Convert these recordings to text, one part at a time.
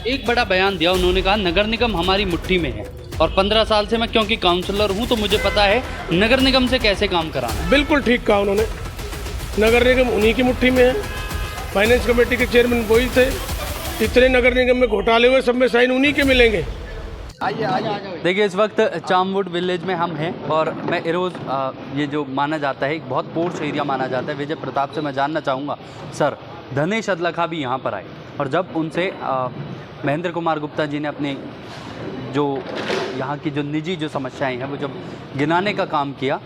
एक बड़ा बयान दिया उन्होंने, कहा नगर निगम हमारी मुट्ठी में है और 15 साल से मैं क्योंकि काउंसलर हूं तो मुझे पता है नगर निगम से कैसे काम कराना है। बिल्कुल ठीक कहा उन्होंने। नगर निगम उन्हीं की मुट्ठी में है। फाइनेंस कमेटी के चेयरमैन वही थे। इतने नगर निगम में घोटाले हुए, सब में साइन उन्हीं के मिलेंगे। देखिए, इस वक्त चामवुड विलेज में हम हैं और मैं इरोज़ ये जो माना जाता है एक बहुत पोर्श एरिया माना जाता है। विजय प्रताप से मैं जानना चाहूँगा, सर धनेश अदलखा भी यहाँ पर आए और जब उनसे महेंद्र कुमार गुप्ता जी ने अपने जो यहाँ की जो निजी जो समस्याएं हैं वो जब गिनाने का काम किया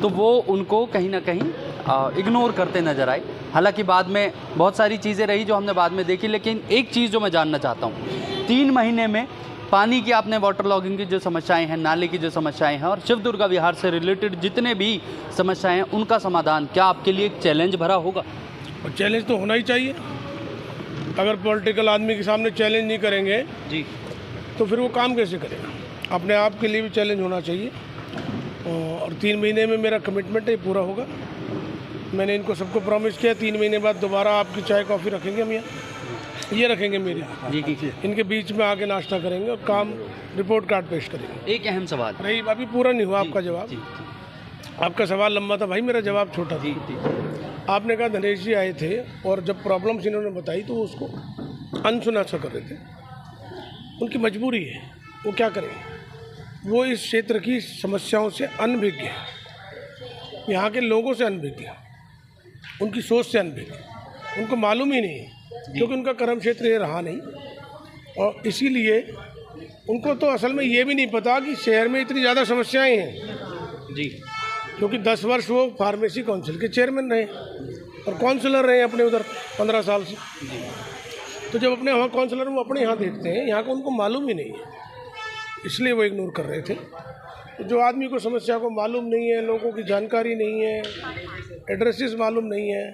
तो वो उनको कहीं ना कहीं इग्नोर करते नज़र आए। हालांकि बाद में बहुत सारी चीज़ें रही जो हमने बाद में देखी, लेकिन एक चीज़ जो मैं जानना चाहता हूँ, 3 महीने में पानी की आपने वाटर लॉगिंग की जो समस्याएं हैं, नाले की जो समस्याएं हैं और शिव दुर्गा विहार से रिलेटेड जितने भी समस्याएं हैं उनका समाधान क्या आपके लिए एक चैलेंज भरा होगा? और चैलेंज तो होना ही चाहिए। अगर पॉलिटिकल आदमी के सामने चैलेंज नहीं करेंगे जी तो फिर वो काम कैसे करेगा? अपने आप के लिए भी चैलेंज होना चाहिए। और 3 महीने में मेरा कमिटमेंट है, पूरा होगा। मैंने इनको सबको प्रॉमिस किया 3 महीने बाद दोबारा आपकी चाय कॉफ़ी रखेंगे हम यहाँ, ये रखेंगे मेरी जी इनके बीच में आके नाश्ता करेंगे और काम रिपोर्ट कार्ड पेश करेंगे। एक अहम सवाल नहीं, अभी पूरा नहीं हुआ आपका जवाब। आपका सवाल लंबा था भाई, मेरा जवाब छोटा था। आपने कहा धनेश जी आए थे और जब प्रॉब्लम्स इन्होंने बताई तो वो उसको अनसुना सा कर रहे थे। उनकी मजबूरी है, वो क्या करें? वो इस क्षेत्र की समस्याओं से अनभिज्ञ है, यहाँ के लोगों से अनभिज्ञ है, उनकी सोच से अनभिज्ञ, उनको मालूम ही नहीं है क्योंकि उनका कर्म क्षेत्र ये रहा नहीं। और इसीलिए उनको तो असल में ये भी नहीं पता कि शहर में इतनी ज़्यादा समस्याएं हैं जी। क्योंकि 10 वर्ष वो फार्मेसी काउंसिल के चेयरमैन रहे और काउंसलर रहे अपने उधर 15 साल से। तो जब अपने वहाँ काउंसलर वो अपने यहाँ देखते हैं, यहाँ का उनको मालूम ही नहीं है, इसलिए वो इग्नोर कर रहे थे। तो जो आदमी को समस्या को मालूम नहीं है, लोगों की जानकारी नहीं है, एड्रेसेस मालूम नहीं है,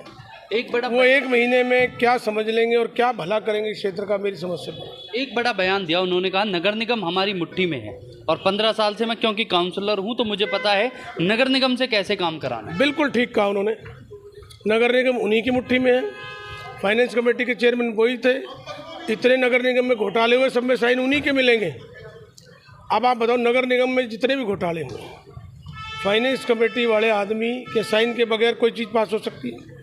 एक बड़ा वो 1 महीने में क्या समझ लेंगे और क्या भला करेंगे इस क्षेत्र का, मेरी समस्या पर। एक बड़ा बयान दिया उन्होंने, कहा नगर निगम हमारी मुट्ठी में है और 15 साल से मैं क्योंकि काउंसलर हूं तो मुझे पता है नगर निगम से कैसे काम कराना है। बिल्कुल ठीक कहा उन्होंने। नगर निगम उन्हीं की मुट्ठी में है। फाइनेंस कमेटी के चेयरमैन वही थे। इतने नगर निगम में घोटाले हुए, सब में साइन उन्हीं के मिलेंगे। अब आप बताओ, नगर निगम में जितने भी घोटाले हुए, फाइनेंस कमेटी वाले आदमी के साइन के बगैर कोई चीज़ पास हो सकती है?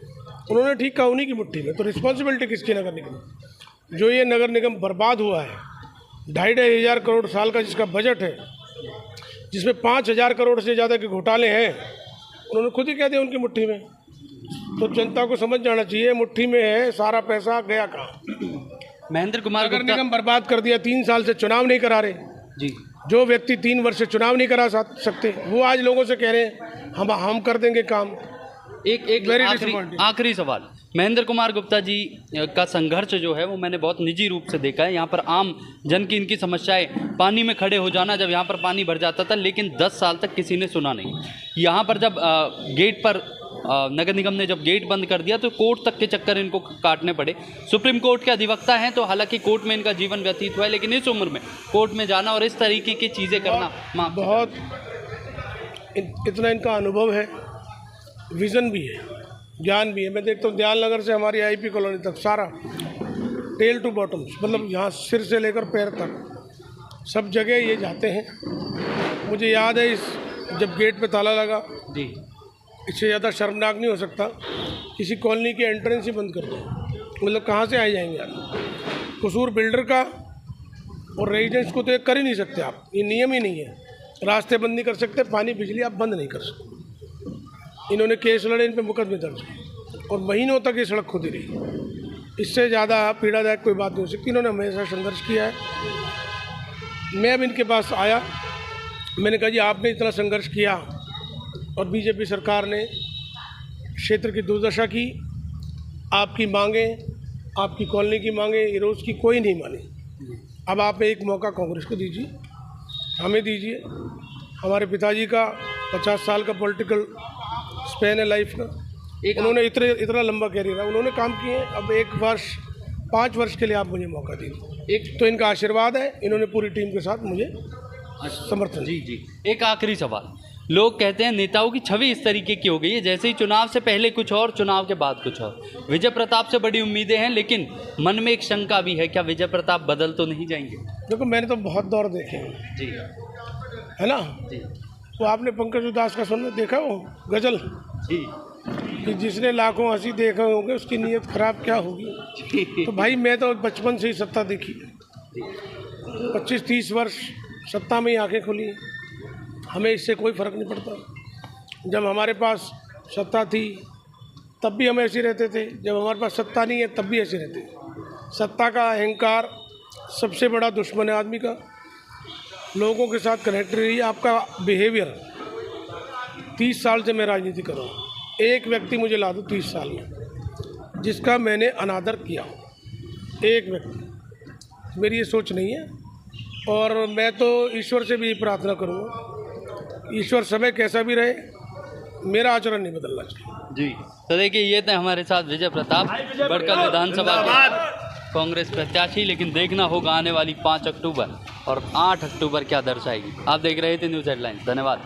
उन्होंने ठीक कहा, उन्हीं की मुट्ठी में। तो रिस्पॉन्सिबिलिटी किसकी? नगर निगम। जो ये नगर निगम बर्बाद हुआ है, 2,500 हज़ार करोड़ साल का जिसका बजट है, जिसमें 5,000 करोड़ से ज़्यादा के घोटाले हैं, उन्होंने खुद ही कह दिया उनकी मुट्ठी में। तो जनता को समझ जाना चाहिए, मुट्ठी में है, सारा पैसा गया कहाँ? महेंद्र कुमार नगर निगम बर्बाद कर दिया। 3 साल से चुनाव नहीं करा रहे जी। जो व्यक्ति 3 वर्ष से चुनाव नहीं करा सकते, वो आज लोगों से कह रहे हैं हम कर देंगे काम। एक आखिरी सवाल, महेंद्र कुमार गुप्ता जी का संघर्ष जो है वो मैंने बहुत निजी रूप से देखा है। यहाँ पर आम जन की इनकी समस्याएं, पानी में खड़े हो जाना, जब यहाँ पर पानी भर जाता था, लेकिन 10 साल तक किसी ने सुना नहीं। यहाँ पर जब गेट पर नगर निगम ने जब गेट बंद कर दिया तो कोर्ट तक के चक्कर इनको काटने पड़े। सुप्रीम कोर्ट के अधिवक्ता हैं तो हालांकि कोर्ट में इनका जीवन व्यतीत हुआ है, लेकिन इस उम्र में कोर्ट में जाना और इस तरीके की चीज़ें करना बहुत इतना इनका अनुभव है, विज़न भी है, ज्ञान भी है। मैं देखता हूँ दयाल नगर से हमारी आईपी कॉलोनी तक सारा टेल टू बॉटम, मतलब यहाँ सिर से लेकर पैर तक सब जगह ये जाते हैं। मुझे याद है जब गेट पे ताला लगा जी, इससे ज़्यादा शर्मनाक नहीं हो सकता। किसी कॉलोनी की एंट्रेंस ही बंद कर दो, मतलब कहाँ से आ जाएंगे आप? कसूर बिल्डर का और रेजिडेंट्स को तो ये कर ही नहीं सकते आप, ये नियम ही नहीं है। रास्ते बंद नहीं कर सकते, पानी बिजली आप बंद नहीं कर सकते। इन्होंने केस लड़े, इन पे मुकदमे दर्ज और महीनों तक ये सड़क खुदी रही। इससे ज़्यादा पीड़ादायक कोई बात नहीं हो सकती। इन्होंने हमेशा संघर्ष किया है। मैं अब इनके पास आया, मैंने कहा जी आपने इतना संघर्ष किया और बीजेपी सरकार ने क्षेत्र की दुर्दशा की, आपकी मांगें, आपकी कॉलोनी की मांगें इरोज़ की कोई नहीं मानी। अब आप एक मौका कांग्रेस को दीजिए, हमें दीजिए। हमारे पिताजी का 50 साल का पॉलिटिकल स्पेन है लाइफ का। उन्होंने इतना लंबा कैरियर है, उन्होंने काम किए। अब 1 वर्ष 5 वर्ष के लिए आप मुझे मौका दीजिए। एक तो इनका आशीर्वाद है, इन्होंने पूरी टीम के साथ मुझे समर्थन। जी। एक आखिरी सवाल, लोग कहते हैं नेताओं की छवि इस तरीके की हो गई है जैसे ही चुनाव से पहले कुछ और, चुनाव के बाद कुछ और। विजय प्रताप से बड़ी उम्मीदें हैं, लेकिन मन में एक शंका भी है, क्या विजय प्रताप बदल तो नहीं जाएंगे? देखो मैंने तो बहुत दौर देखे हैं, जी है ना। जी तो आपने पंकज उदास का सुनने देखा वो गजल जी कि जिसने लाखों हंसी देखे होंगे उसकी नीयत खराब क्या होगी। तो भाई मैं तो बचपन से ही सत्ता देखी, 25-30 वर्ष सत्ता में ही आंखें खुली, हमें इससे कोई फ़र्क नहीं पड़ता। जब हमारे पास सत्ता थी तब भी हम ऐसे रहते थे, जब हमारे पास सत्ता नहीं है तब भी ऐसे रहते हैं। सत्ता का अहंकार सबसे बड़ा दुश्मन है आदमी का। लोगों के साथ कनेक्ट रहिए। आपका बिहेवियर, 30 साल से मैं राजनीति कर रहा हूँ, एक व्यक्ति मुझे ला दो 30 साल में जिसका मैंने अनादर किया हो, एक व्यक्ति। मेरी ये सोच नहीं है, और मैं तो ईश्वर से भी प्रार्थना करूँगा, ईश्वर समय कैसा भी रहे, मेरा आचरण नहीं बदलना चाहिए। जी। तो देखिए, ये थे हमारे साथ विजय प्रताप, बड़कल विधानसभा के कांग्रेस प्रत्याशी। लेकिन देखना होगा आने वाली 5 अक्टूबर और 8 अक्टूबर क्या दर्शाएगी। आप देख रहे थे न्यूज़ हेडलाइंस। धन्यवाद।